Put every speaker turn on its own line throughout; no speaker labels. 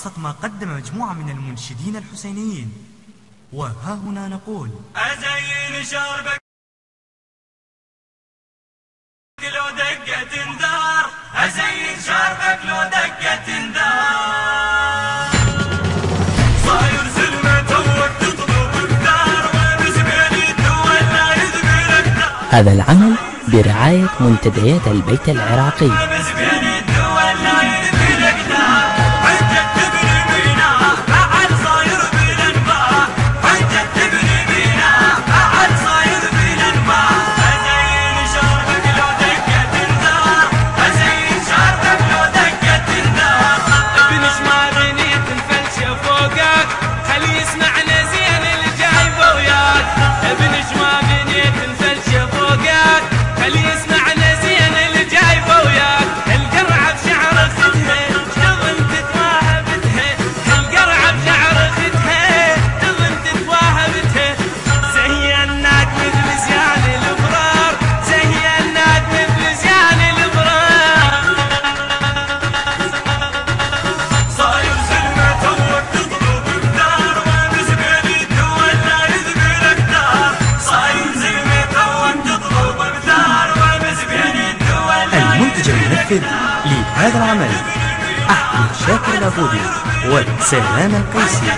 خلاصة ما قدم مجموعة من المنشدين الحسينيين. وها هنا نقول:
أزين شربك لو دقت انذار، أزين شربك لو دقت انذار، صاير زلمة توك تطلب بثار، ومزبل يتولى يذبل أكثر.
هذا العمل برعاية منتديات البيت العراقي.
لهذا العمل أحمد شاكر العبودي وسلام القيسي.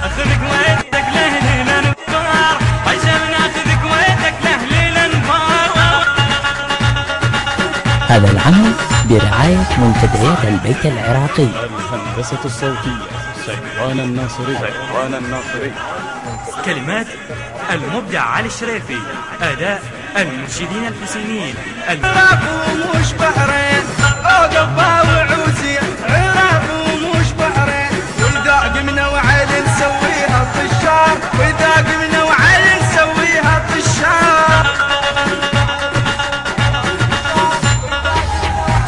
أخذك ويدك لهني
برعاية منتديات البيت العراقي.
الهندسة الصوتية سيروان الناصري.
كلمات المبدع علي الشريفي. أداء المنشدين الحسينيين.
عراق ومش بحرين، اوقفها وعوزي عراق ومش بحرين، واذا قمنا وعلي نسويها طشار، واذا قمنا وعلي نسويها طشار.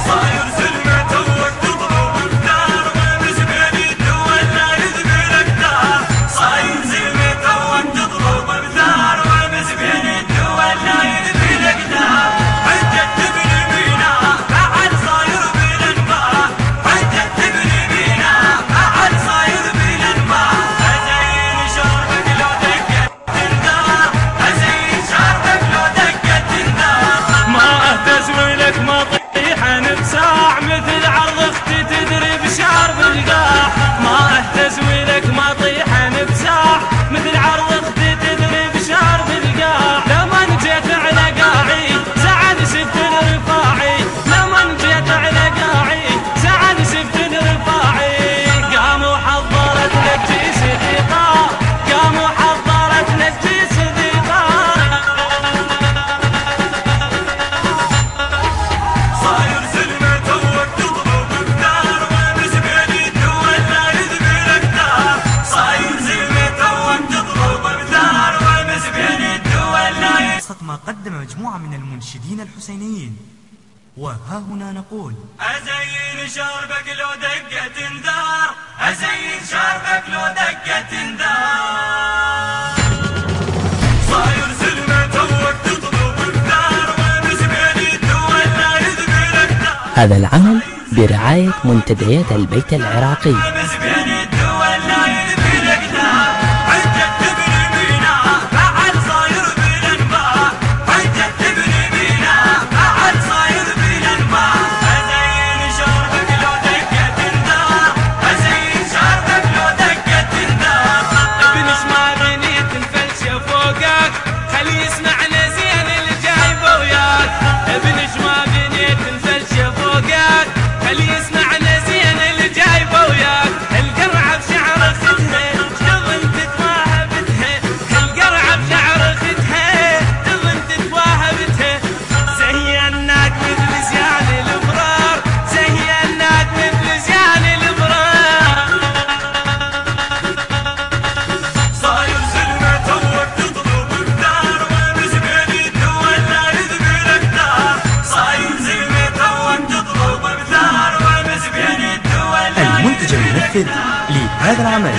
صاير زلمة توك تضرب الدار، وامس بين الدول لا يذبل اقدار. صاير زلمة توك تضرب الدار، وامس بين الدول لا يذبل اقدار. حجة تبني بينا بعد صاير بالانباء، حجة تبني بينا بعد صاير بالانباء. ازين شربك لو دقت تندار، ازين شربك لو دقت تندار. ما اهتز ولك ما طيحن بساع، مثل عرض اختي تدري بشعر بالقاع. ما اهتز ولك ما طيحن بساع، مثل عرض اختي تدري بشعر بالقاع. لما جيت على قاعي زعل سبت الرفاعي، لما جيت على قاعي زعل سبت الرفاعي. قاموا حضرت لك جيش ثقة، قاموا حضرت لك جيش ثقة. صاير زلمة توك تضرب الدار، وامس بين الدول لا يذبل اقدار. صاير زلمة توك تضرب الدار، وامس بين الدول لا يذبل.
قصة ما قدم مجموعة من المنشدين الحسينيين. وها هنا نقول:
ازين شربك لو دقت انذار، ازين شربك لو دقت انذار. صاير زلمة توك تضرب الدار، وامس بين الدول لا يذبل اقدار.
هذا العمل برعاية منتديات البيت العراقي.
وامس بين الدول لا يذبل اقدار. حجة تبني بينا بعد صاير بالانباء، حجة تبني بينا بعد صاير بالانباء. ازين شربك لو دقت انذار، ازين شربك لو دقت انذار. ابنش ما بنيت الفلشة فوقك، خلي يسمعنا زين اللي جايبه وياك. ابنش ما بنيت الفلشة فوقك، خلي يسمعنا زين اللي جايبه وياك. القرعة بشعر اختها تظن تتواهى بتها، القرعة بشعر اختها تظن تتواهى بتها. زيناك مثل زيان الابرار، زيناك مثل زيان الابرار. صاير زلمة توك تضرب الدار، وامس بين الدول لا يذبل اقدار. صاير زلمة توك تضرب الدار، وامس بين الدول لا
المنتج المنفذ لهذا العمل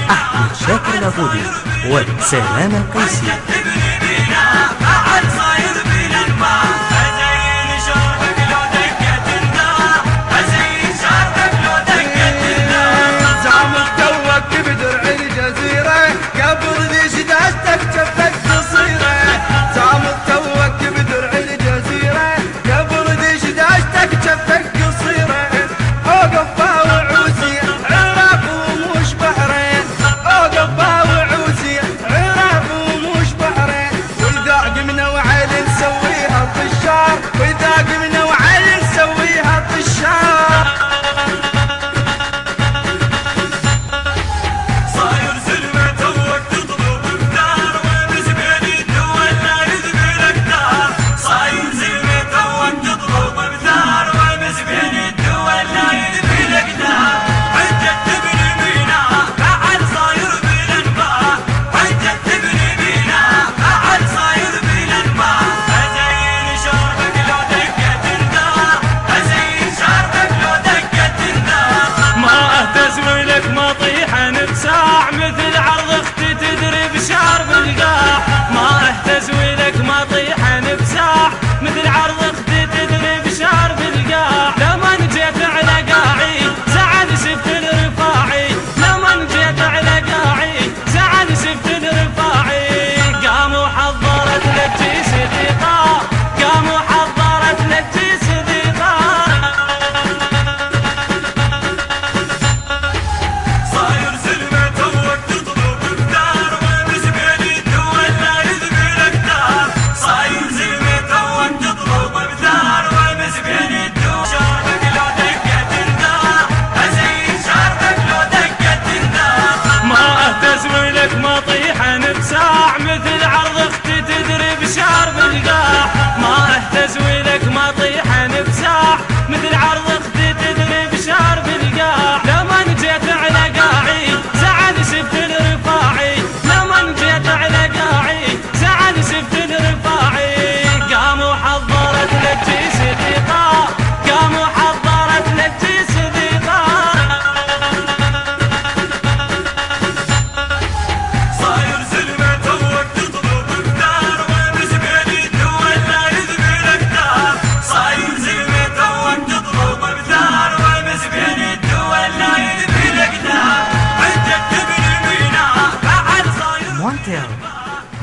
أحمد شاكر العبودي وسلام القيسي.
تبني بينا بعد صاير بالانباء. ازين شربك لو دقت انذار، ازين شربك لو دقت انذار. زعمك توك بدرع الجزيرة، قبل ذي شداشتك جفك قصيرة. زعمك توك بدرع الجزيرة، قبل ذي شداشتك جفك قصيرة. اوقفها وعوزي عراق ومش بحرين، اوقفها وعوزي عراق ومش بحرين، والقاع قمنا وعلي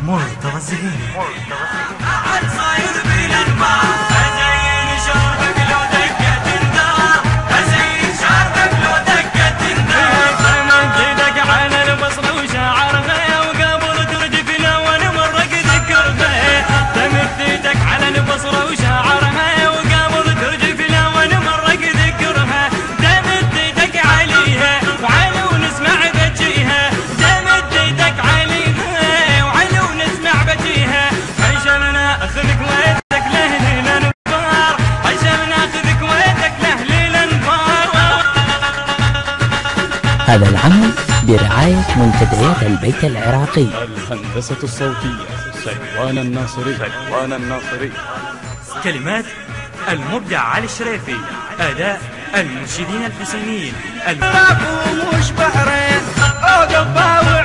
مرتضى الزهيري.
عاد صاير بالانبار ازين شربك لو دقت النار ازين شربك لو دقت النار تمد يدك على البصره وشعرها وقبل ترجفنا ونمرق ذكرها تمد يدك على البصره وشعرها وقبل ترجفنا ونمرق ذكرها تمد يدك عليها وعلى ونسمع بجيها تمد يدك عليها وعلى ونسمع بجيها عشاننا اخذك ويدك لاهل الانبار عشاننا اخذك ويدك لاهل الانبار.
هذا العمل برعاية منتديات البيت العراقي.
الهندسة الصوتية سلوان الناصري.
كلمات المبدع علي الشريفي. أداء المنشدين الحسينيين.
مش بحرين عقب باوع